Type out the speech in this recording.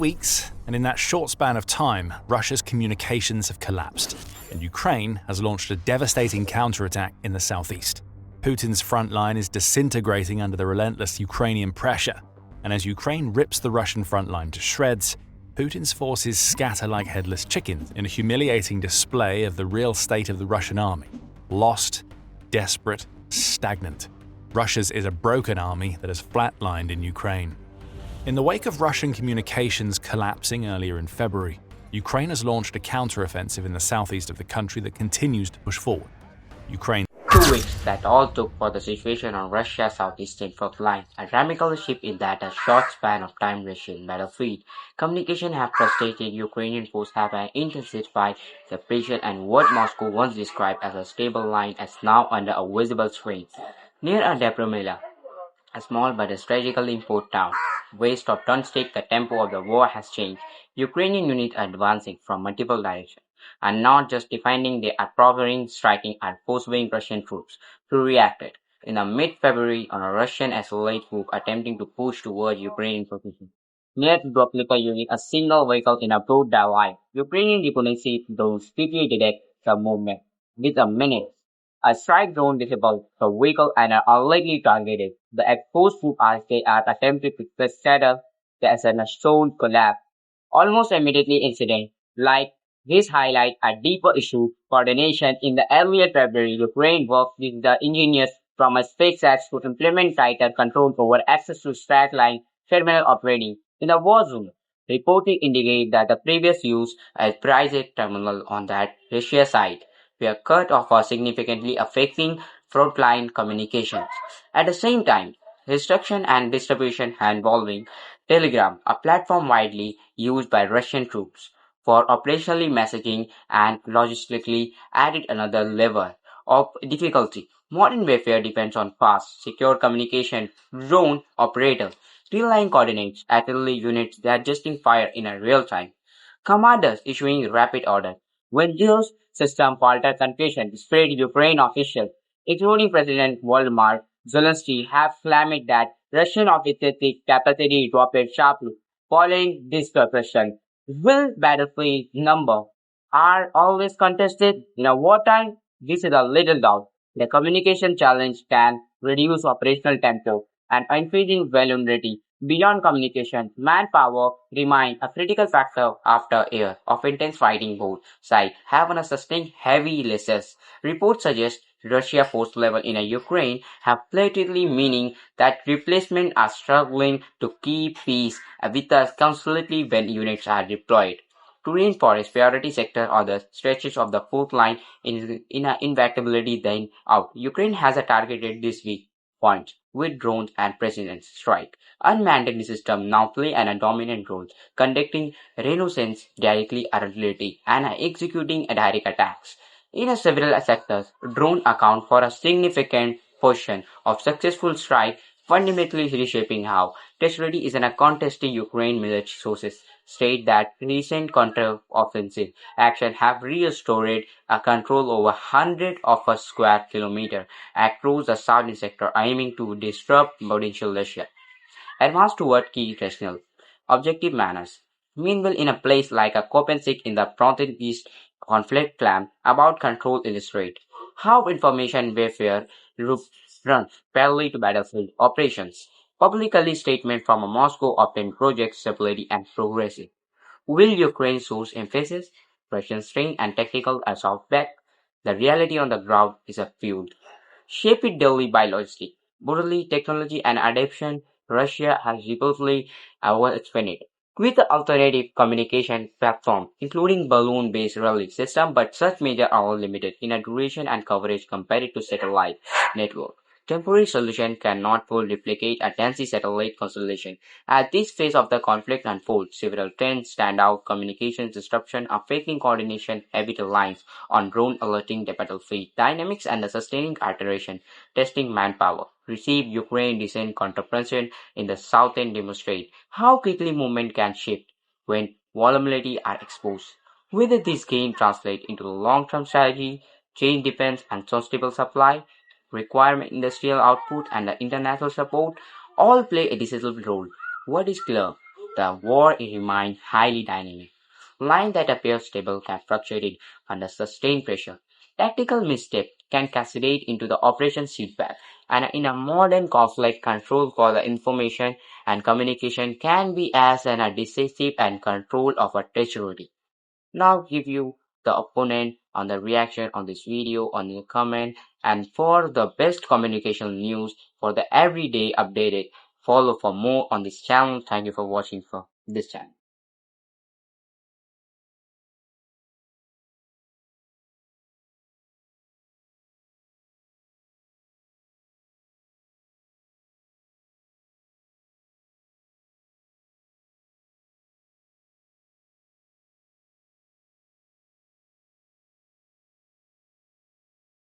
weeks, and in that short span of time, Russia's communications have collapsed, and Ukraine has launched a devastating counterattack in the southeast. Putin's front line is disintegrating under the relentless Ukrainian pressure, and as Ukraine rips the Russian front line to shreds, Putin's forces scatter like headless chickens in a humiliating display of the real state of the Russian army: lost, desperate, stagnant. Russia's is a broken army that has flatlined in Ukraine. In the wake of Russian communications collapsing earlier in February, Ukraine has launched a counteroffensive in the southeast of the country that continues to push forward. Ukraine 2 weeks that all took for the situation on Russia's southeastern front line, a dramatic shift in that a short span of time Russian battlefield. Communication have frustrated Ukrainian forces have intensified the pressure, and what Moscow once described as a stable line is now under a visible strain. Near a Depromila, a small but strategically important town, west of Donetsk, the tempo of the war has changed. Ukrainian units are advancing from multiple directions, and not just defending, they are provoking, striking, and pursuing Russian troops, who reacted in the mid-February on a Russian accelerated group attempting to push toward Ukrainian positions. Near to Dubrovka using a single vehicle in a broad line, Ukrainian diplomacy drones quickly detect the movement. With a minute, a strike drone disabled the vehicle and are unlikely targeted. The exposed troop are attempted to settle as an assault collapse. Almost immediately incident like this highlight a deeper issue coordination. In the earlier February, Ukraine worked with the engineers from a SpaceX to implement tighter control over access to satellite terminal operating in the war zone. Reporting indicate that the previous use as private terminal on that Russia side were cut off or significantly affecting frontline communications. At the same time, restriction and distribution involving Telegram, a platform widely used by Russian troops for operationally messaging and logistically, added another level of difficulty. Modern warfare depends on fast, secure communication, drone operators, real-line coordinates, artillery units adjusting fire in a real time, commanders issuing rapid orders. When those systems falter, confusion spread. Ukraine officials, including President Volodymyr Zelenskyy, have claimed that Russian offensive capacity dropped sharply following this suppression. Will battlefield number are always contested in a wartime? This is a little doubt. The communication challenge can reduce operational tempo and increasing vulnerability. Beyond communication, manpower remains a critical factor after years of intense fighting. Both sides have sustained heavy losses. Reports suggest Russia force level in Ukraine have plainly meaning that replacements are struggling to keep pace with us constantly when units are deployed. To reinforce priority sector or the stretches of the fourth line in inevitability then out. Ukraine has targeted this week points with drones and precision strike. Unmanned systems now play a dominant role, conducting reconnaissance directly artillery and executing direct attacks. In several sectors, drones account for a significant portion of successful strike, fundamentally reshaping how territory is in a contested. Ukraine military sources state that recent counter-offensive action have restored a control over hundreds of a square kilometer across the southern sector, aiming to disrupt potential Russia advance toward key regional objective manners. Meanwhile, in a place like a Copenhagen in the northeast, conflict claim about control illustrate how information warfare runs parallel to battlefield operations. Publicly statement from Moscow often project stability and progressive. Will Ukraine source emphasis, Russian strength and tactical assault back? The reality on the ground is a feud. Shaped daily by logistics, brutally technology and adaptation, Russia has repeatedly expanded with alternative communication platforms, including balloon-based relay systems, but such measures are limited in a duration and coverage compared to satellite network. Temporary solution cannot fully replicate a dense satellite constellation. As this phase of the conflict unfolds, several trends stand out: communication disruption, affecting coordination, heavy reliance on drone alerting the battlefield, dynamics and the sustaining iteration, testing manpower. Receive Ukraine recent counteroffensive in the southern demonstrate how quickly movement can shift when vulnerability are exposed. Whether this gain translate into long-term strategy, change defense and sustainable supply, requirement industrial output and the international support all play a decisive role. What is clear? the war remains highly dynamic. Line that appear stable can fluctuate under sustained pressure. Tactical misstep can cascade into the operation setback, and in a modern conflict, control for the information and communication can be as a decisive and control of a territory. Now give you the opponent on the reaction on this video on your comment, and for the best communication news for the everyday updated, follow for more on this channel. Thank you for watching for this channel.